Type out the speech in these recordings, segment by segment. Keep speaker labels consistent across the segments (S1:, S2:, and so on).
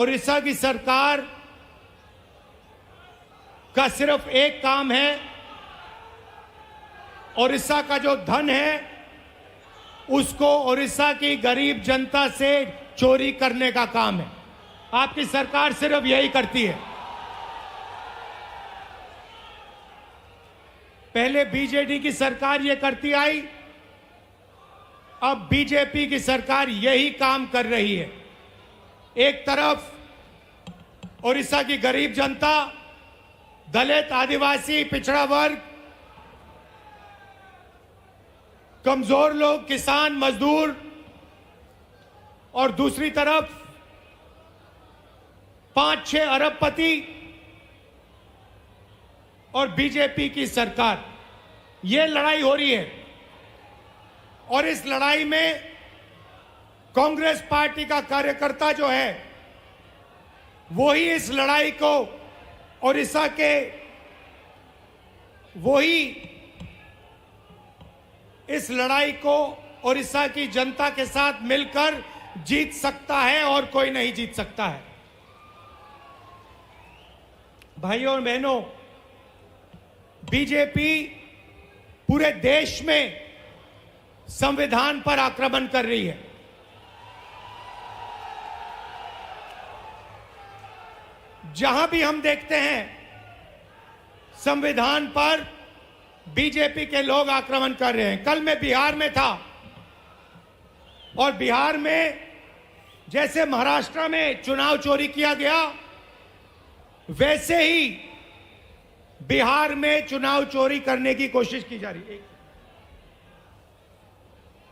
S1: उड़ीसा की सरकार का सिर्फ एक काम है, उड़ीसा का जो धन है उसको उड़ीसा की गरीब जनता से चोरी करने का काम है। आपकी सरकार सिर्फ यही करती है। पहले बीजेडी की सरकार ये करती आई, अब बीजेपी की सरकार यही काम कर रही है। एक तरफ उड़ीसा की गरीब जनता, दलित, आदिवासी, पिछड़ा वर्ग, कमजोर लोग, किसान, मजदूर, और दूसरी तरफ 5-6 अरबपति और बीजेपी की सरकार, ये लड़ाई हो रही है। और इस लड़ाई में कांग्रेस पार्टी का कार्यकर्ता जो है वो ही इस लड़ाई को उड़ीसा के, वही इस लड़ाई को उड़ीसा की जनता के साथ मिलकर जीत सकता है और कोई नहीं जीत सकता है। भाइयों और बहनों, बीजेपी पूरे देश में संविधान पर आक्रमण कर रही है। जहां भी हम देखते हैं संविधान पर बीजेपी के लोग आक्रमण कर रहे हैं। कल मैं बिहार में था और बिहार में जैसे महाराष्ट्र में चुनाव चोरी किया गया, वैसे ही बिहार में चुनाव चोरी करने की कोशिश की जा रही है।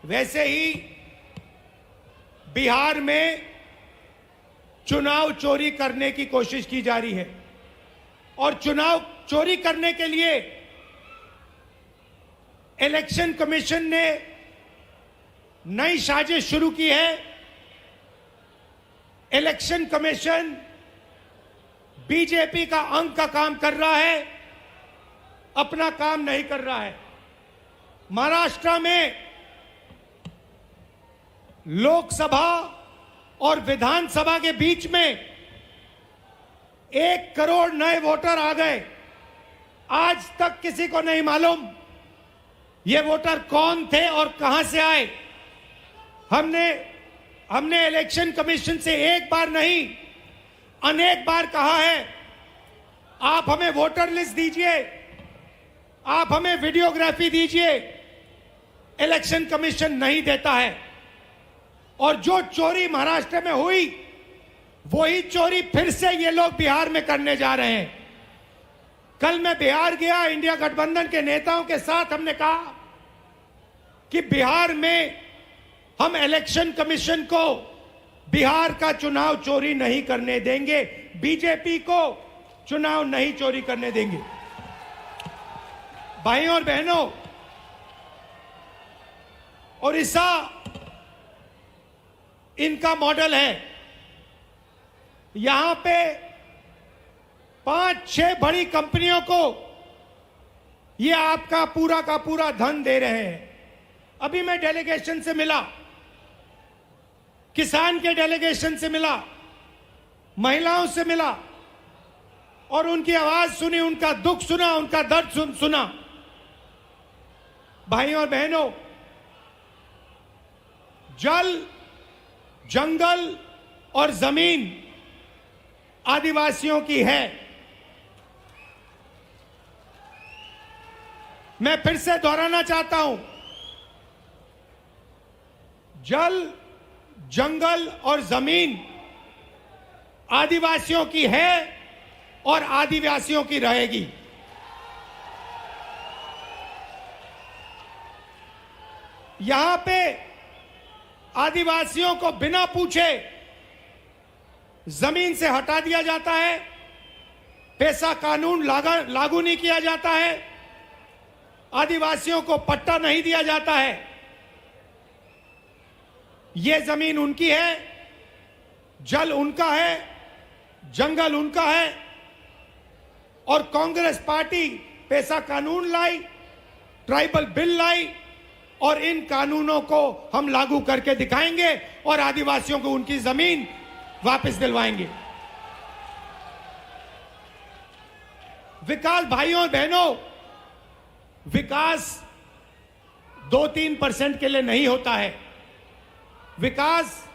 S1: वैसे ही बिहार में चुनाव चोरी करने की कोशिश की जा रही है। और चुनाव चोरी करने के लिए इलेक्शन कमीशन ने नई साजिश शुरू की है। इलेक्शन कमीशन बीजेपी का अंग का काम कर रहा है, अपना काम नहीं कर रहा है। महाराष्ट्र में लोकसभा और विधानसभा के बीच में 1 करोड़ नए वोटर आ गए। आज तक किसी को नहीं मालूम ये वोटर कौन थे और कहां से आए। हमने इलेक्शन कमीशन से एक बार नहीं, अनेक बार कहा है, आप हमें वोटर लिस्ट दीजिए, आप हमें वीडियोग्राफी दीजिए। इलेक्शन कमीशन नहीं देता है। और जो चोरी महाराष्ट्र में हुई, वही चोरी फिर से ये लोग बिहार में करने जा रहे हैं। कल मैं बिहार गया, इंडिया गठबंधन के नेताओं के साथ हमने कहा कि बिहार में हम इलेक्शन कमीशन को बिहार का चुनाव चोरी नहीं करने देंगे, बीजेपी को चुनाव नहीं चोरी करने देंगे। भाइयों और बहनों, उड़ीसा इनका मॉडल है। यहां पे 5-6 बड़ी कंपनियों को ये आपका पूरा का पूरा धन दे रहे हैं। अभी मैं डेलीगेशन से मिला, किसान के डेलीगेशन से मिला, महिलाओं से मिला और उनकी आवाज सुनी, उनका दुख सुना, उनका दर्द सुना। भाइयों और बहनों, जल, जंगल और जमीन आदिवासियों की है। मैं फिर से दोहराना चाहता हूं, जल, जंगल और जमीन आदिवासियों की है और आदिवासियों की रहेगी। यहां पे आदिवासियों को बिना पूछे जमीन से हटा दिया जाता है, पैसा कानून लागू नहीं किया जाता है, आदिवासियों को पट्टा नहीं दिया जाता है। ये जमीन उनकी है, जल उनका है, जंगल उनका है। और कांग्रेस पार्टी पैसा कानून लाई, ट्राइबल बिल लाई और इन कानूनों को हम लागू करके दिखाएंगे और आदिवासियों को उनकी जमीन वापस दिलवाएंगे। विकास भाइयों और बहनों, विकास 2-3% के लिए नहीं होता है। विकास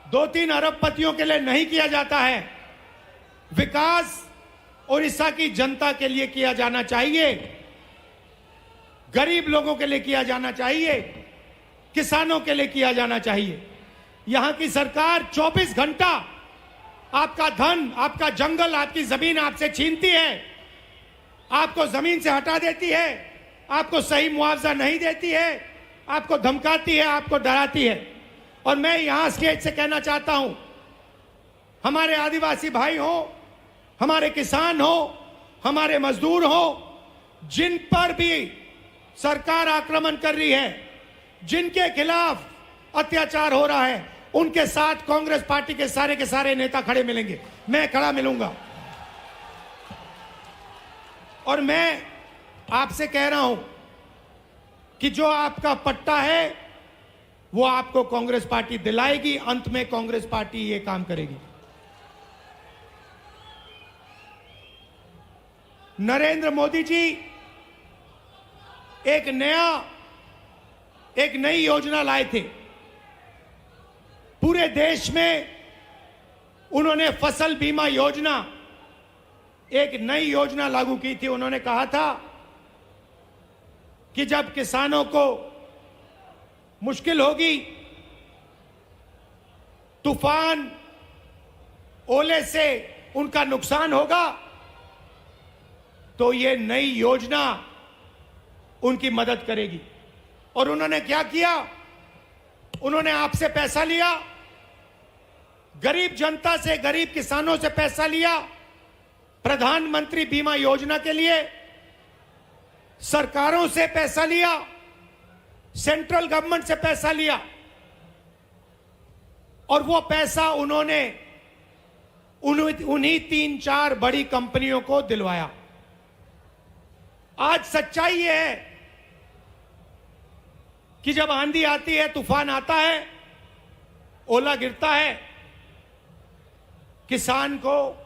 S1: 2-3 अरबपतियों के लिए नहीं किया जाता है। विकास उड़ीसा की जनता के लिए किया जाना चाहिए, गरीब लोगों के लिए किया जाना चाहिए, किसानों के लिए किया जाना चाहिए। यहां की सरकार 24 घंटा आपका धन, आपका जंगल, आपकी जमीन आपसे छीनती है, आपको जमीन से हटा देती है, आपको सही मुआवजा नहीं देती है, आपको धमकाती है, आपको डराती है। और मैं यहां स्टेज से कहना चाहता हूं, हमारे आदिवासी भाई हो, हमारे किसान हो, हमारे मजदूर हो, जिन पर भी सरकार आक्रमण कर रही है, जिनके खिलाफ अत्याचार हो रहा है, उनके साथ कांग्रेस पार्टी के सारे नेता खड़े मिलेंगे। मैं खड़ा मिलूंगा। और मैं आपसे कह रहा हूं कि जो आपका पट्टा है वो आपको कांग्रेस पार्टी दिलाएगी। अंत में कांग्रेस पार्टी ये काम करेगी। नरेंद्र मोदी जी एक नई योजना लाए थे। पूरे देश में उन्होंने फसल बीमा योजना, एक नई योजना लागू की थी। उन्होंने कहा था कि जब किसानों को मुश्किल होगी, तूफान, ओले से उनका नुकसान होगा, तो ये नई योजना उनकी मदद करेगी। और उन्होंने क्या किया? उन्होंने आपसे पैसा लिया, गरीब जनता से, गरीब किसानों से पैसा लिया, प्रधानमंत्री बीमा योजना के लिए सरकारों से पैसा लिया, सेंट्रल गवर्नमेंट से पैसा लिया, और वो पैसा उन्होंने उन्हीं 3-4 बड़ी कंपनियों को दिलवाया। आज सच्चाई ये है कि जब आंधी आती है, तूफान आता है, ओला गिरता है, किसान को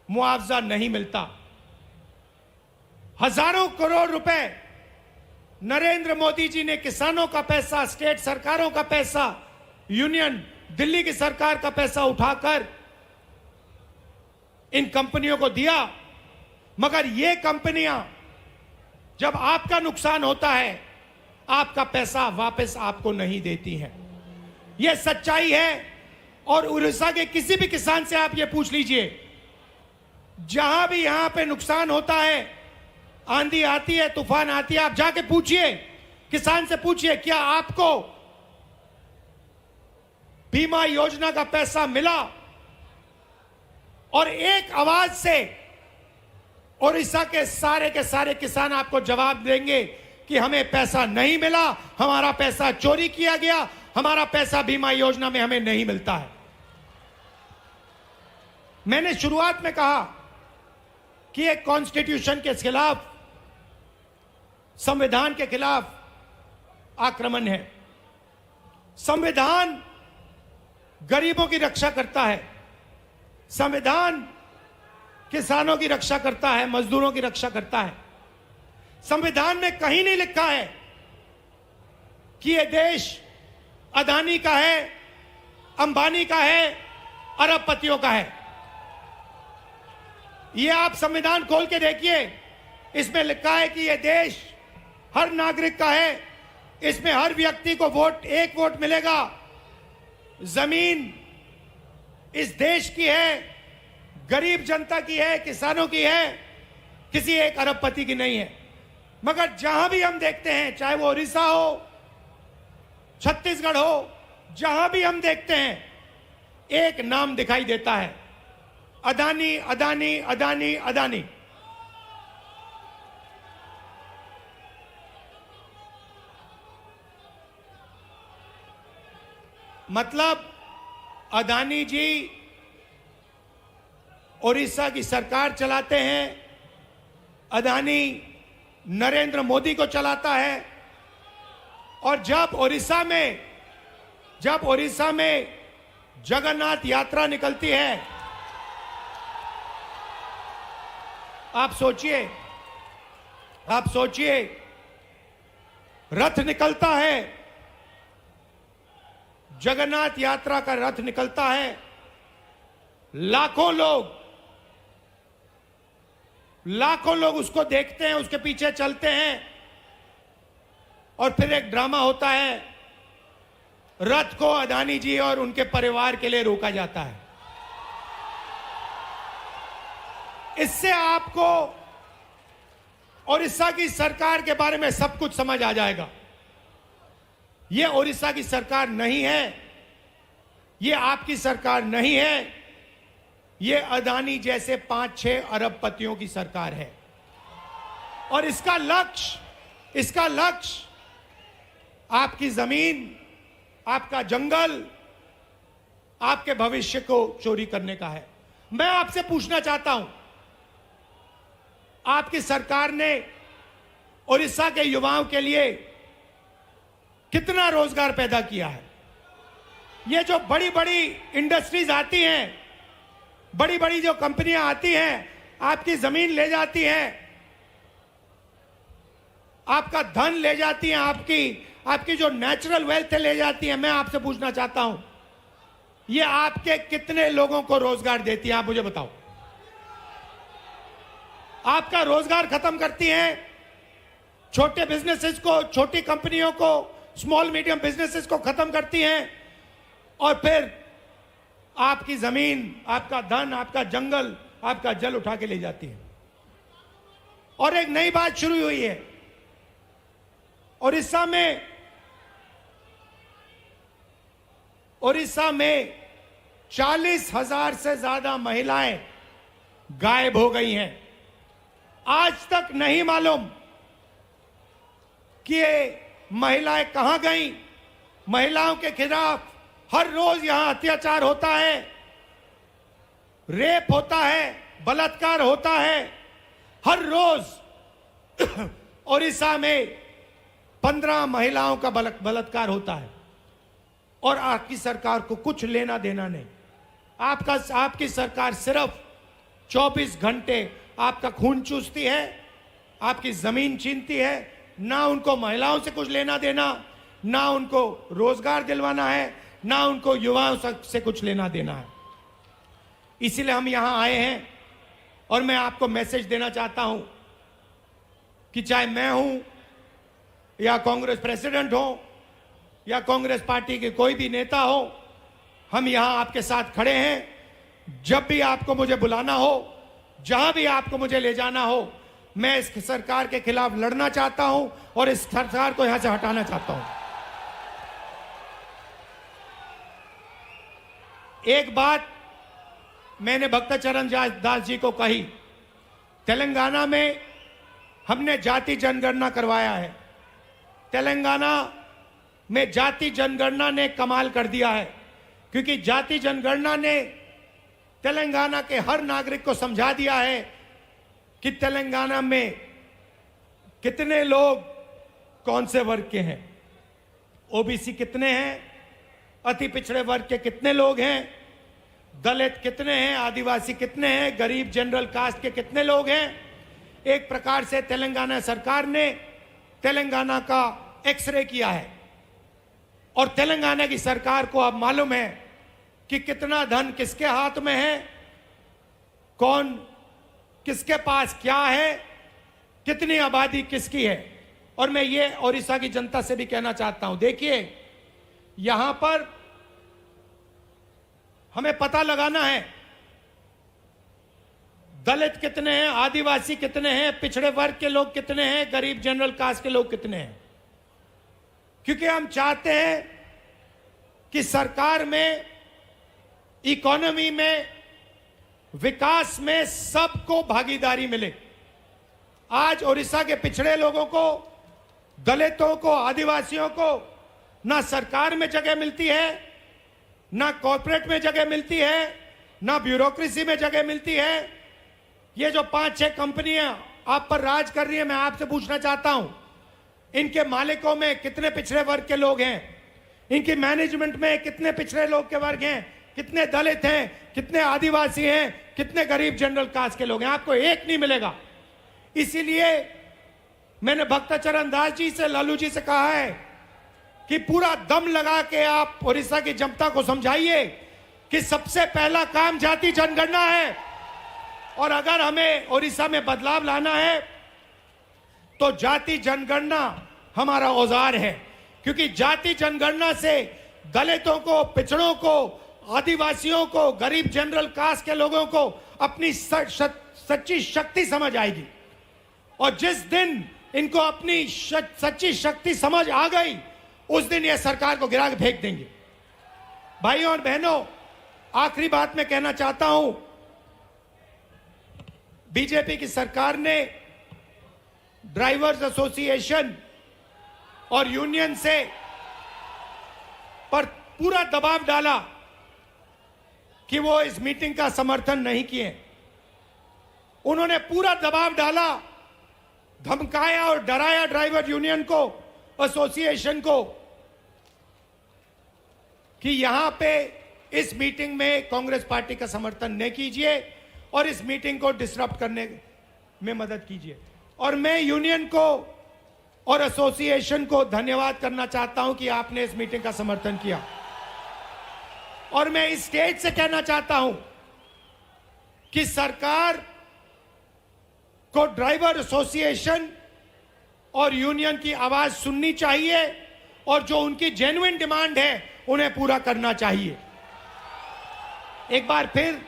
S1: मुआवजा नहीं मिलता। हजारों करोड़ रुपए नरेंद्र मोदी जी ने किसानों का पैसा, स्टेट सरकारों का पैसा, यूनियन दिल्ली की सरकार का पैसा उठाकर इन कंपनियों को दिया। मगर ये कंपनियां जब आपका नुकसान होता है, आपका पैसा वापस आपको नहीं देती हैं। यह सच्चाई है। और उड़ीसा के किसी भी किसान से आप ये पूछ लीजिए, जहां भी यहां पे नुकसान होता है, आंधी आती है, तूफान आती है, आप जाके पूछिए, किसान से पूछिए, क्या आपको बीमा योजना का पैसा मिला? और एक आवाज से उड़ीसा के सारे किसान आपको जवाब देंगे कि हमें पैसा नहीं मिला, हमारा पैसा चोरी किया गया, हमारा पैसा बीमा योजना में हमें नहीं मिलता है। मैंने शुरुआत में कहा कि एक कॉन्स्टिट्यूशन के खिलाफ, संविधान के खिलाफ आक्रमण है। संविधान गरीबों की रक्षा करता है, संविधान किसानों की रक्षा करता है, मजदूरों की रक्षा करता है। संविधान में कहीं नहीं लिखा है कि यह देश अदानी का है, अंबानी का है, अरबपतियों का है। यह आप संविधान खोल के देखिए, इसमें लिखा है कि यह देश हर नागरिक का है, इसमें हर व्यक्ति को एक वोट मिलेगा। जमीन इस देश की है, गरीब जनता की है, किसानों की है, किसी एक अरबपति की नहीं है। मगर जहां भी हम देखते हैं, चाहे वो उड़ीसा हो, छत्तीसगढ़ हो, जहां भी हम देखते हैं, एक नाम दिखाई देता है, अदानी, अदानी, अदानी, अदानी। मतलब अदानी जी उड़ीसा की सरकार चलाते हैं, अदानी नरेंद्र मोदी को चलाता है। और जब उड़ीसा में जगन्नाथ यात्रा निकलती है, आप सोचिए, रथ निकलता है, जगन्नाथ यात्रा का रथ निकलता है, लाखों लोग उसको देखते हैं, उसके पीछे चलते हैं, और फिर एक ड्रामा होता है, रथ को अदानी जी और उनके परिवार के लिए रोका जाता है। इससे आपको ओडिशा की सरकार के बारे में सब कुछ समझ आ जाएगा। यह ओडिशा की सरकार नहीं है, यह आपकी सरकार नहीं है, यह अदानी जैसे 5-6 अरबपतियों की सरकार है। और इसका लक्ष्य आपकी जमीन, आपका जंगल, आपके भविष्य को चोरी करने का है। मैं आपसे पूछना चाहता हूं, आपकी सरकार ने ओडिशा के युवाओं के लिए कितना रोजगार पैदा किया है? ये जो बड़ी बड़ी इंडस्ट्रीज आती हैं, बड़ी बड़ी जो कंपनियां आती हैं, आपकी जमीन ले जाती हैं, आपका धन ले जाती हैं, आपकी जो नेचुरल वेल्थ ले जाती है। मैं आपसे पूछना चाहता हूं, ये आपके कितने लोगों को रोजगार देती है? आप मुझे बताओ। आपका रोजगार खत्म करती हैं, छोटे बिजनेसेस को, छोटी कंपनियों को, स्मॉल मीडियम बिजनेसेस को खत्म करती हैं, और फिर आपकी जमीन, आपका धन, आपका जंगल, आपका जल उठा के ले जाती है। और एक नई बात शुरू हुई है ओडिशा में 40,000 से ज्यादा महिलाएं गायब हो गई हैं। आज तक नहीं मालूम कि ये महिलाएं कहां गईं। महिलाओं के खिलाफ हर रोज यहां अत्याचार होता है, रेप होता है, बलात्कार होता है। हर रोज ओडिशा में 15 महिलाओं का बलात्कार होता है, और आपकी सरकार को कुछ लेना देना नहीं। आपकी सरकार सिर्फ 24 घंटे आपका खून चूसती है, आपकी जमीन छीनती है। ना उनको महिलाओं से कुछ लेना देना, ना उनको रोजगार दिलवाना है, ना उनको युवाओं से कुछ लेना देना है। इसीलिए हम यहां आए हैं, और मैं आपको मैसेज देना चाहता हूं कि चाहे मैं हूं, या कांग्रेस प्रेसिडेंट हो, या कांग्रेस पार्टी के कोई भी नेता हो, हम यहां आपके साथ खड़े हैं। जब भी आपको मुझे बुलाना हो, जहां भी आपको मुझे ले जाना हो, मैं इस सरकार के खिलाफ लड़ना चाहता हूं, और इस सरकार को यहां से हटाना चाहता हूं। एक बात मैंने भक्तचरण दास जी को कही, तेलंगाना में हमने जाति जनगणना करवाया है। तेलंगाना में जाति जनगणना ने कमाल कर दिया है, क्योंकि जाति जनगणना ने तेलंगाना के हर नागरिक को समझा दिया है कि तेलंगाना में कितने लोग कौन से वर्ग के हैं, ओबीसी कितने हैं, अति पिछड़े वर्ग के कितने लोग हैं, दलित कितने हैं, आदिवासी कितने हैं, गरीब जनरल कास्ट के कितने लोग हैं। एक प्रकार से तेलंगाना सरकार ने तेलंगाना का एक्सरे किया है, और तेलंगाना की सरकार को अब मालूम है कि कितना धन किसके हाथ में है, कौन किसके पास क्या है, कितनी आबादी किसकी है। और मैं ये ओडिशा की जनता से भी कहना चाहता हूं, देखिए यहां पर हमें पता लगाना है दलित कितने हैं, आदिवासी कितने हैं, पिछड़े वर्ग के लोग कितने हैं, गरीब जनरल कास्ट के लोग कितने हैं। क्योंकि हम चाहते हैं कि सरकार में, इकोनॉमी में, विकास में सबको भागीदारी मिले। आज ओडिशा के पिछड़े लोगों को, दलितों को, आदिवासियों को ना सरकार में जगह मिलती है, ना कॉर्पोरेट में जगह मिलती है, ना ब्यूरोक्रेसी में जगह मिलती है। ये जो 5-6 कंपनियां आप पर राज कर रही है, मैं आपसे पूछना चाहता हूं, इनके मालिकों में कितने पिछड़े वर्ग के लोग हैं, इनकी मैनेजमेंट में कितने पिछड़े लोग के वर्ग हैं, कितने दलित हैं, कितने आदिवासी हैं, कितने गरीब जनरल कास्ट के लोग हैं, आपको एक नहीं मिलेगा। इसीलिए मैंने भक्तचरण दास जी से, लालू जी से कहा है कि पूरा दम लगा के आप उड़ीसा की जनता को समझाइए कि सबसे पहला काम जाति जनगणना है, और अगर हमें उड़ीसा में बदलाव लाना है तो जाति जनगणना हमारा औजार है, क्योंकि जाति जनगणना से दलितों को, पिछड़ों को, आदिवासियों को, गरीब जनरल कास्ट के लोगों को अपनी सच्ची शक्ति समझ आएगी। और जिस दिन इनको अपनी सच्ची शक्ति समझ आ गई, उस दिन यह सरकार को गिरा के फेंक देंगे। भाइयों और बहनों, आखिरी बात मैं कहना चाहता हूं, बीजेपी की सरकार ने ड्राइवर्स एसोसिएशन और यूनियन से पर पूरा दबाव डाला कि वो इस मीटिंग का समर्थन नहीं किए। उन्होंने पूरा दबाव डाला, धमकाया और डराया ड्राइवर यूनियन को, एसोसिएशन को, कि यहां पे इस मीटिंग में कांग्रेस पार्टी का समर्थन न कीजिए और इस मीटिंग को डिसरप्ट करने में मदद कीजिए। और मैं यूनियन को और एसोसिएशन को धन्यवाद करना चाहता हूं कि आपने इस मीटिंग का समर्थन किया। और मैं इस स्टेज से कहना चाहता हूं कि सरकार को ड्राइवर एसोसिएशन और यूनियन की आवाज सुननी चाहिए और जो उनकी जेन्युइन डिमांड है उन्हें पूरा करना चाहिए। एक बार फिर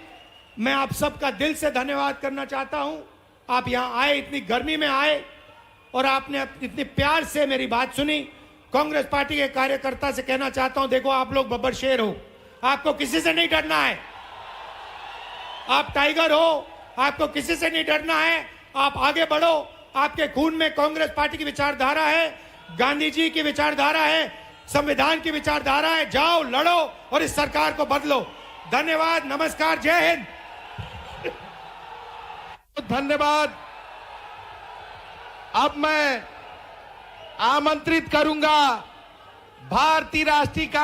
S1: मैं आप सबका दिल से धन्यवाद करना चाहता हूं। आप यहां आए, इतनी गर्मी में आए और आपने इतने प्यार से मेरी बात सुनी। कांग्रेस पार्टी के कार्यकर्ता से कहना चाहता हूं, देखो आप लोग बब्बर शेर हो, आपको किसी से नहीं डरना है। आप टाइगर हो, आपको किसी से नहीं डरना है। आप आगे बढ़ो, आपके खून में कांग्रेस पार्टी की विचारधारा है, गांधी जी की विचारधारा है, संविधान की विचारधारा है। जाओ, लड़ो और इस सरकार को बदलो। धन्यवाद, नमस्कार, जय हिंद।
S2: धन्यवाद। अब मैं आमंत्रित करूंगा भारतीय राष्ट्रीय कांग्रेस